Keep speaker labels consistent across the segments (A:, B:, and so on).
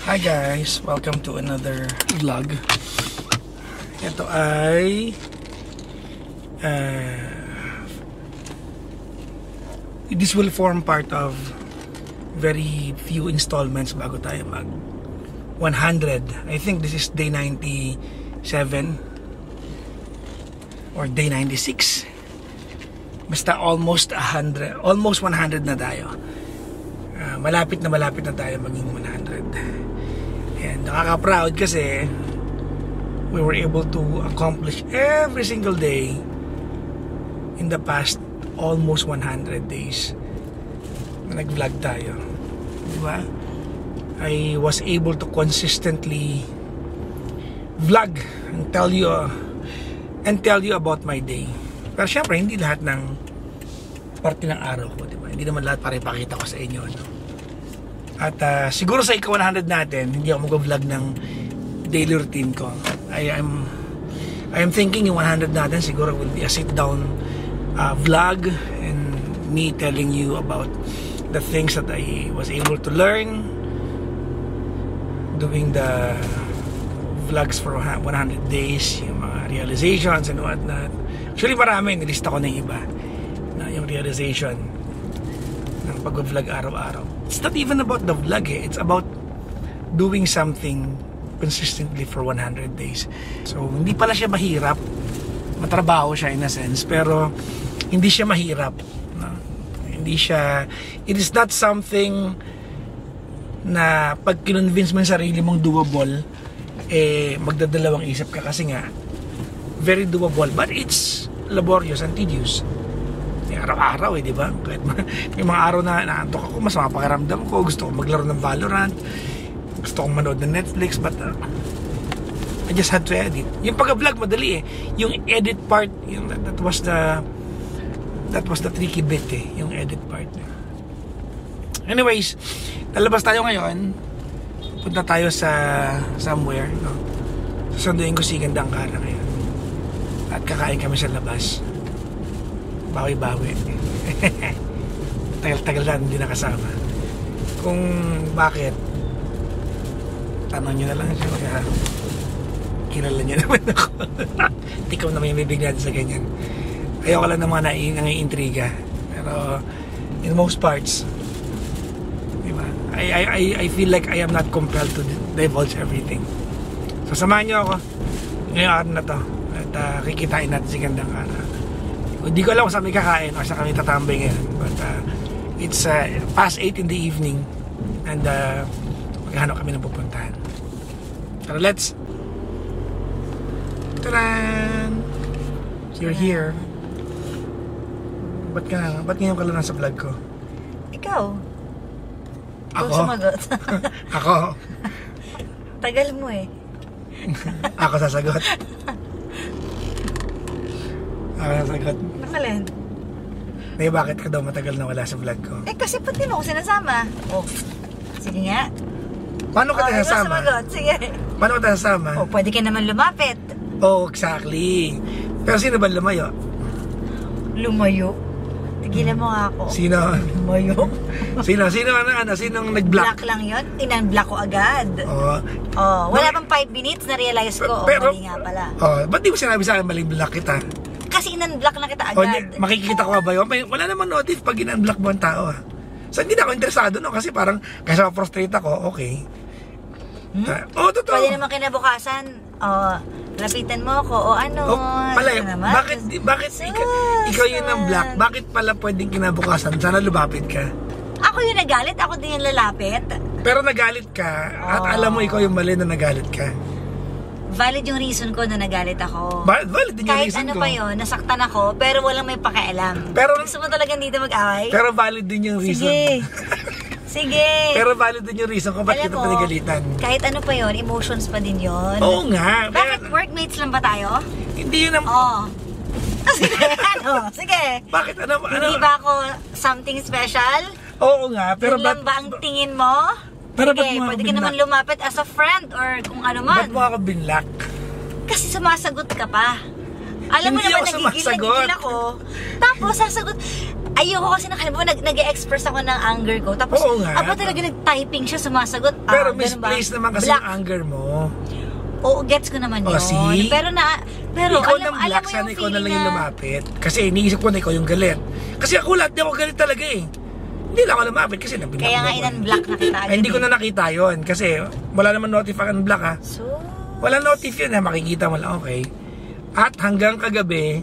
A: Hi guys, welcome to another vlog. Ito ay this will form part of very few installments bago tayo mag 100. I think this is day 97 or day 96. Basta almost 100 na tayo. Malapit na tayo maging 100. And nakaka-proud kasi we were able to accomplish every single day in the past almost 100 days na nag-vlog tayo. Diba? I was able to consistently vlog and tell you about my day. Pero syempre, hindi lahat ng parte ng araw ko, diba? Hindi naman lahat para ipakita ko sa inyo, no? At siguro sa ika-100 natin, hindi ako mag-vlog ng daily routine ko. I am thinking yung 100 natin siguro will be a sit-down vlog and me telling you about the things that I was able to learn doing the vlogs for 100 days, yung mga realizations and whatnot. Actually marami, nilista ko na yung iba na yung realization ng pag-vlog araw-araw. It's not even about the vlog it's about doing something consistently for 100 days. So hindi pala siya mahirap, matrabaho siya in a sense, pero hindi siya mahirap, no? Hindi siya, it is not something na pag kinonvince mo yung sarili mong doable, magdadalawang isip ka kasi nga very doable, but it's laborious and tedious. Araw-araw di ba? Kahit may mga araw na naantok ako, mas mapakiramdam ko, gusto ko maglaro ng Valorant, gusto kong manood ng Netflix, but I just had to edit. Yung pag-vlog madali yung edit part, yung that was the tricky bit yung edit part. Anyways, lalabas tayo ngayon, punta tayo sa somewhere, no? Susunduin ko si Gandang Kara ngayon at kakain kami sa labas. Bawi-bawi. Tagal-tagal na hindi nakasama. Kung bakit, tanong nyo na lang siya. Kaya kilala nyo naman ako. Ikaw naman yung bibig natin sa ganyan. Ayoko lang naman nang-iintriga. Pero in most parts, diba? I feel like I am not compelled to divulge everything. So samahan nyo ako ngayong araw na to. At kikitain natin si Gandang Kara. Hindi ko alam kung saan may kakain o saan kami tatambay ngayon. But it's past 8 in the evening. And maghanap kami ng pupuntahan. Pero let's... Taran! So you're here. Ba't ngayon ka lang nasa vlog ko?
B: Ikaw.
A: Ako?
B: Ikaw sumagot.
A: Ako?
B: Tagal mo
A: Ako sasagot. Ako sasagot.
B: Nakalend.
A: Bakit ka daw matagal na wala sa vlog ko?
B: Kasi pati mo ko sinasama. Oh, sige nga.
A: Paano ka sinasama?
B: Sige.
A: Paano ka sinasama?
B: Pwede ka naman lumapit.
A: Exactly. Pero sino ba lumayo?
B: Lumayo? Tigilan mo nga ako.
A: Sino?
B: Lumayo?
A: Sinong nag-block?
B: Block lang yun. Inan-block ko agad. Wala pang 5 minutes na realize ko. Mali nga pala.
A: Ba't di mo sinabi sa akin maling block kita?
B: Kasi inan-block na kita agad.
A: Makikita ko ba yun? Wala naman notif pag inan-block mo ang tao. So hindi na ako interesado kasi parang kasi ma-frustrate ako, okay. Totoo.
B: Pwede naman kinabukasan, lapitan mo ako
A: bakit ikaw yun ang block? Bakit pala pwedeng kinabukasan? Sana lumapit ka.
B: Ako yung nagalit, ako din yung lalapit.
A: Pero nagalit ka at alam mo ikaw yung mali na nagalit ka.
B: Valid yung reason ko na nagalit ako.
A: Valid din yung
B: kahit
A: reason ko.
B: Kahit ano pa yun, nasaktan ako, pero walang may pakialam. Gusto mo talagang dito mag-away?
A: Pero valid din yung reason.
B: Sige.
A: Pero valid din yung reason kung ba't kita pinagalitan.
B: Kahit ano pa yun, emotions pa din yun.
A: Oo nga.
B: Bakit workmates lang ba tayo?
A: Hindi yun ang...
B: Sige, Sige.
A: Bakit?
B: Hindi ba ako something special?
A: Oo nga. Pero
B: yun lang ba ang tingin mo?
A: Pero
B: sige, pwede ka naman lumapit as a friend or kung ano man.
A: Ba't mo ako binlock?
B: Kasi sumasagot ka pa. Alam mo naman, nagigil ako. Tapos sasagot, Ayoko kasi nag-express ako ng anger ko. Tapos, ako talaga nag-typing siya, sumasagot.
A: Pero misplaced naman kasi yung anger mo.
B: Oo, gets ko naman yun.
A: See?
B: Pero
A: ikaw
B: alam mo
A: sana
B: yung
A: ikaw na
B: feeling
A: lang yung lumapit. Kasi iniisip ko na ikaw yung galit. Kasi ako lahat, di ako galit talaga eh. Hindi lang ako lumapit kasi nabinak mo.
B: Kaya nga in-unblock na kita agad.
A: Hindi ko na nakita yun. Kasi wala naman notify unblock ha.
B: So,
A: wala notif yun ha. Makikita mo lang, okay. At hanggang kagabi,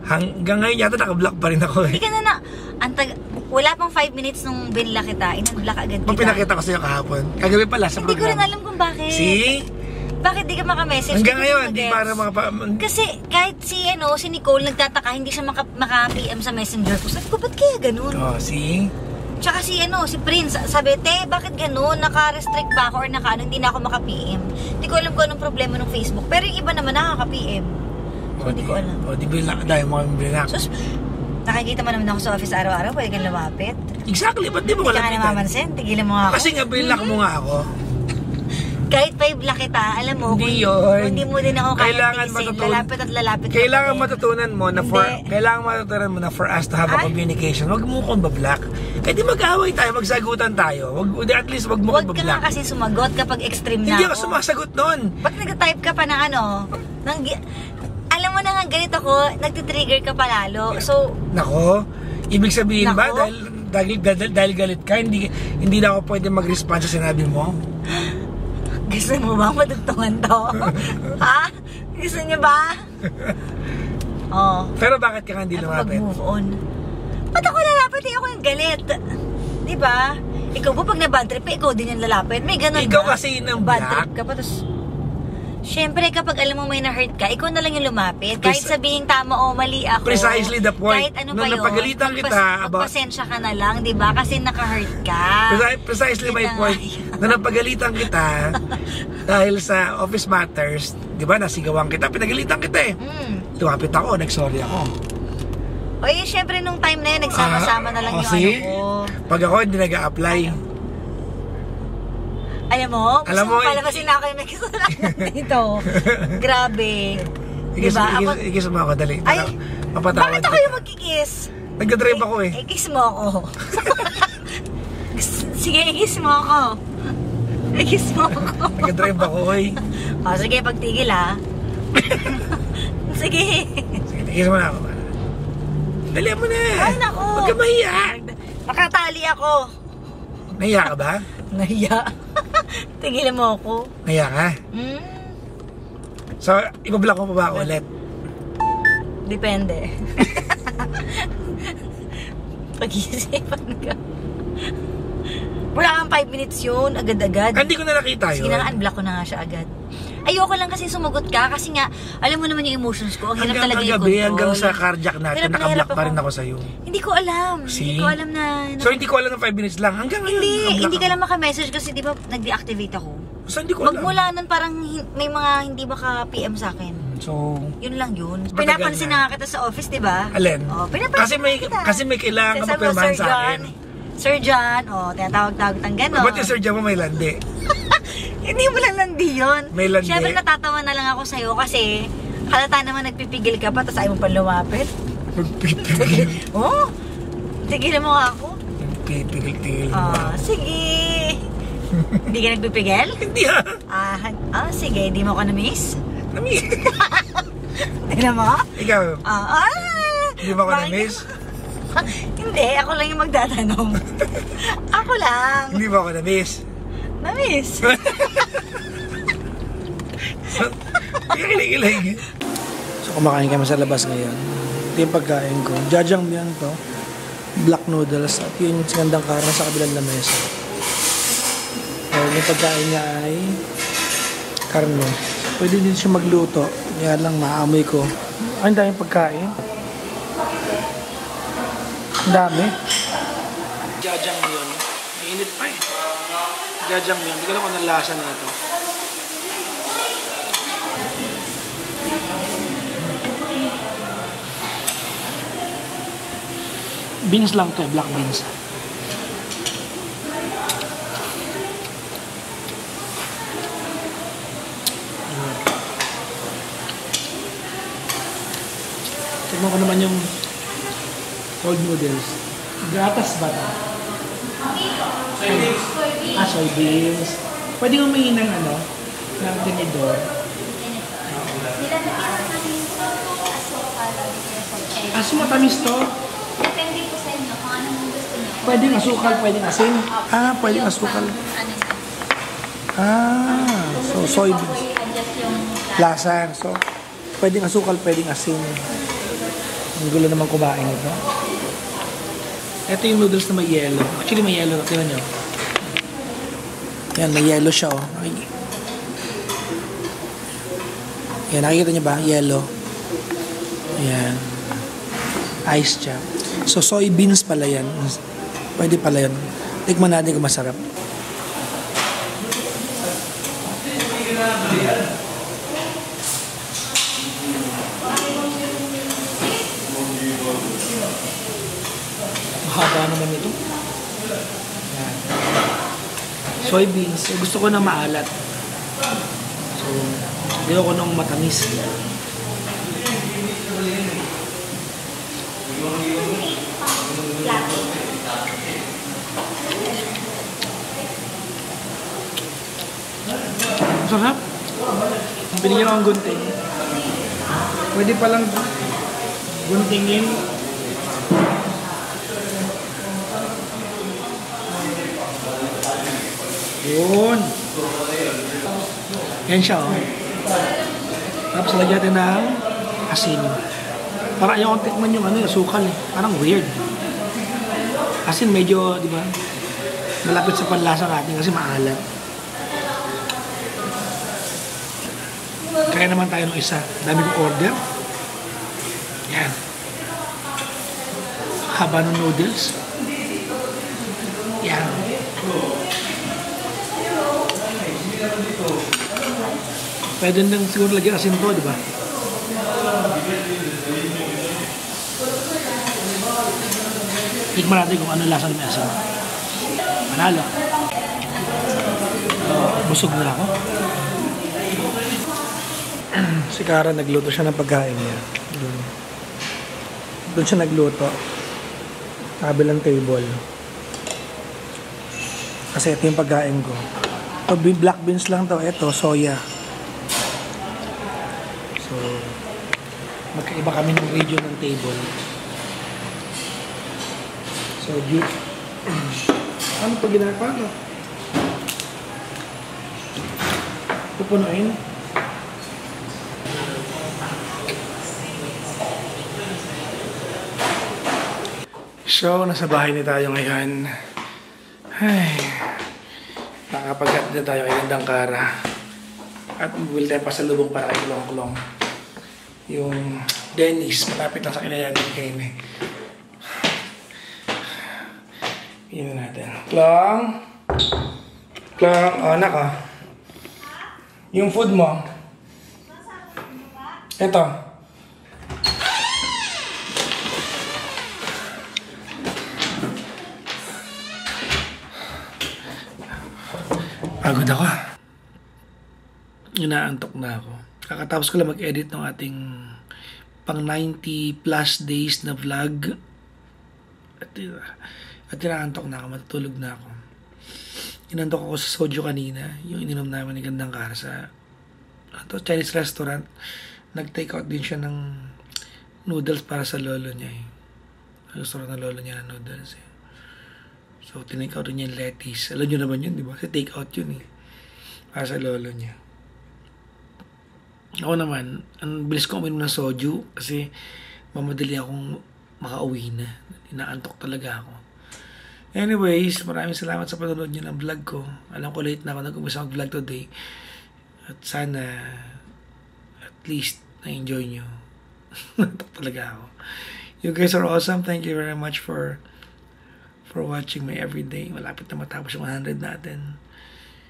A: hanggang ngayon yata naka-block pa rin ako eh.
B: Hindi ka na wala pang 5 minutes nung binla kita, in-unblock agad kita.
A: Pinakita ko sa'yo kahapon. Kagabi pala sa
B: Hindi ko rin alam kung bakit.
A: See?
B: Bakit di ka maka-message?
A: Hanggang ngayon, hindi para
B: Kasi kahit si Nicole nagtataka, hindi siya maka-PM sa messenger ko. Sabi ko, ba't kaya ganun?
A: Oh, see?
B: Tsaka si Prince, sabi, bakit ganun? Naka-restrict ba ako or hindi na ako maka-PM? Hindi ko alam kung anong problema ng Facebook. Pero yung iba naman nakaka-PM. So, hindi ko alam.
A: O, di bilak. Dahil mo kami bilak.
B: So, nakikita mo naman ako sa office araw-araw, pwede kang lumapit.
A: Exactly, ba't di mo
B: kalapitan? Hindi ka namamansin, tigilan mo ako.
A: Kasi nga bilak mo nga ako.
B: Kahit 5 block kita, alam mo,
A: hindi yun.
B: Hindi mo din ako kaya tigisin, lalapit at lalapit.
A: Kailangan matutunan mo na for us to have a communication. Wag mo kong bablock. Eh di mag-away tayo, magsagutan tayo. At least wag mo kong bablock.
B: Wag ka nga kasi sumagot kapag extreme na
A: hindi ako sumasagot nun.
B: Ba't nag-type ka pa ng alam mo na nga ganito ako, nagtitrigger ka pa lalo. So,
A: nako, ibig sabihin ba dahil galit ka, hindi na ako pwede mag-respond sa sinabi mo?
B: Gusto mo ba matugtungan to? Ha? Gusto niyo ba? Oh.
A: Pero bakit ka hindi lumapit?
B: Mag-move on. Ba't ako lalapit? Ako yung galit. Diba? Ikaw po pag na-bad trip, ikaw din yung lalapit. May ganun
A: ikaw ba? Kasi ng
B: bad trip ka pa. Tapos, syempre kapag alam mo may na-hurt ka, ikaw na lang yung lumapit. Kahit sabihin tama o mali ako.
A: Precisely the point.
B: Kahit ano pa yun.
A: Napagalitan kita
B: magpasensya ka na lang, diba? Kasi naka-hurt ka.
A: Precisely my point. Na napagalitan kita dahil sa office matters, diba? Nasigawan kita, pinagalitan kita eh. Lumapit ako, nag-sorry ako.
B: O syempre nung time na yun, nagsama-sama na lang yung ko.
A: Pag ako hindi nag-a-apply.
B: Alam mo palabasin na ako yung may kasalanan dito. Grabe. Diba?
A: Ikis mo ako, dali.
B: Ay, bakit ako yung magkikis?
A: Nagdadrive ako eh.
B: Ikis mo ako. Sige, ikis mo ako. Ikis mo ako.
A: Nagdadrive ako eh.
B: O, sige, pagtigil ha. Sige.
A: Sige, ikis mo na ako. Dali mo na.
B: Ay, naku.
A: Huwag ka mahiya.
B: Nakatali ako.
A: Nahiya ka ba?
B: Nahiya. Tigilan mo ako.
A: Nahiya ka? So, ibablock mo pa ba ako ulit?
B: Depende. Pag-iisipan ka. Wala kang 5 minutes yun, agad-agad.
A: Hindi ko na nakita yun.
B: Sige na, unblock ko na nga siya agad. Ayoko lang kasi sumagot ka kasi nga, alam mo naman yung emotions ko. Ang hirap talaga yung control.
A: Hanggang sa cardiac natin, nakablock pa rin ako sa'yo.
B: Hindi ko alam.
A: See?
B: Hindi ko alam na...
A: So, hindi ko alam na 5 minutes lang. Hanggang
B: hindi ka lang maka-message kasi di ba nag-deactivate ako.
A: So, hindi ko alam.
B: Magmula nun parang may mga hindi maka-PM sa akin.
A: So,
B: yun lang yun. Pinapansin na nga kita sa office, di ba?
A: Alin?
B: Oh, pinapansin
A: kasi may kailangan ka mapirmahan sa akin.
B: Sir John, tinatawag-tawag ng gano'n.
A: Ba't yung Sir John mo may landi?
B: Hindi mo lang landi yun.
A: May landi?
B: Siyempre natatawa na lang ako sa'yo kasi halata naman nagpipigil ka pa tapos ayaw mo pa lumapit.
A: Nagpipigil?
B: Oo. Tigilan mo nga ako.
A: Nagpipigil mo.
B: Sige. Hindi ka nagpipigil?
A: Hindi
B: Sige. Hindi mo ako na-miss?
A: Na-miss.
B: Tignan mo?
A: Ikaw? Hindi mo ako na-miss?
B: Hindi, ako lang yung magtatanong. Ako lang.
A: Hindi mo ako na-miss?
B: Na-miss.
A: Kikilig. So kumakain kami sa labas ngayon. Ito yung pagkain ko. Jajangmyeon to. Black noodles. At yun yung sinandang karne sa kabilang lamesa. So yung pagkain niya ay karne. Pwede din siya magluto. Kaya lang maamoy ko. Ang daming pagkain. Ang dami. Jajangmyeon. Mainit pa eh. Jajangmyeon. Hindi ko alam kung anong lasa na ito. Beans lang to eh. Black beans. Tignan ko naman yung Cold noodles. Gatas ba ito? Soybeans. Pwede mo may ng ano, ng tinidor. Aso matamis to?
B: Depende po sa inyo kung anong gusto niyo.
A: Pwedeng asukal, pwedeng asin. Pwedeng asukal. So soybeans. Lasa. So, pwedeng asukal, pwedeng asin. Ang gulo naman kumain ito. Ito yung noodles na may yellow. Actually, may yellow. Tingnan nyo. Yan, may yellow siya, oh. Yan, nakikita nyo ba? Yellow. Ayan. Ice siya. So, soybeans pala yan. Pwede pala yan. Tikman natin kung masarap. Mahaba naman ito. Yan. Soybeans. Gusto ko na maalat. So, hindi ako nung matamis. Masarap. Binigyan ko ang gunting. Pwede palang guntingin. Yun. Yan siya, oh. Tapos lagyan natin ng asin. Parang ayaw kong tikman yung asukal eh. Parang weird. Asin medyo, di ba? Malapit sa panlasa natin kasi maalat. Kaya naman tayo ng isa. Dami kong order. Yan. Haba ng noodles. Yan. Pwede nang siguro lagyan asin to, di ba? Tikman natin kung ano lasa ng may asin. Manalo. Busog na ako. Si Kara nagluto siya ng pagkain niya. Doon siya nagluto. Kabilang table. Kasi ito yung pagkain ko. Ito, black beans lang to. Ito, soya. So, magkaiba kami ng region ng table. So, ano ito ginagawa ko? Pupunuin. So, nasa bahay na tayo ngayon. Ay, nakapagkat na tayo kay Gandang Kara. At bumili tayo pa sa lubong para kay Kulong-Kulong. Yung Dennis, malapit lang sa kinayanin kayo eh. Pinin natin. Klong! Klong! Oh, anak oh. Yung food mo. Ito. Pagod ako. Inaantok na ako. Kakatapos ko lang mag-edit ng ating pang 90 plus days na vlog. At inaantok na ako. Matutulog na ako. Inantok ako sa soju kanina. Yung ininom namin ni Gandang Kara sa Chinese restaurant. Nag-take out din siya ng noodles para sa lolo niya eh. Gusto ng lolo niya ng noodles eh. So, tinake out niya yung lettuce. Alam nyo naman yun, di ba? Kasi take out yun eh. Para sa lolo niya. Ako naman, ang bilis ko uminom ng soju kasi mamadali akong makauwi na. Inaantok talaga ako. Anyways, maraming salamat sa panonood niyo ng vlog ko. Alam ko late na ako nag-umpisa mag-vlog today. At sana, at least, na-enjoy nyo. Naantok talaga ako. You guys are awesome. Thank you very much for watching my everyday. Malapit na matapos yung 100 natin.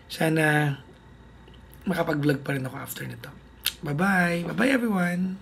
A: Sana makapag-vlog pa rin ako after nito. Bye-bye. Bye-bye everyone.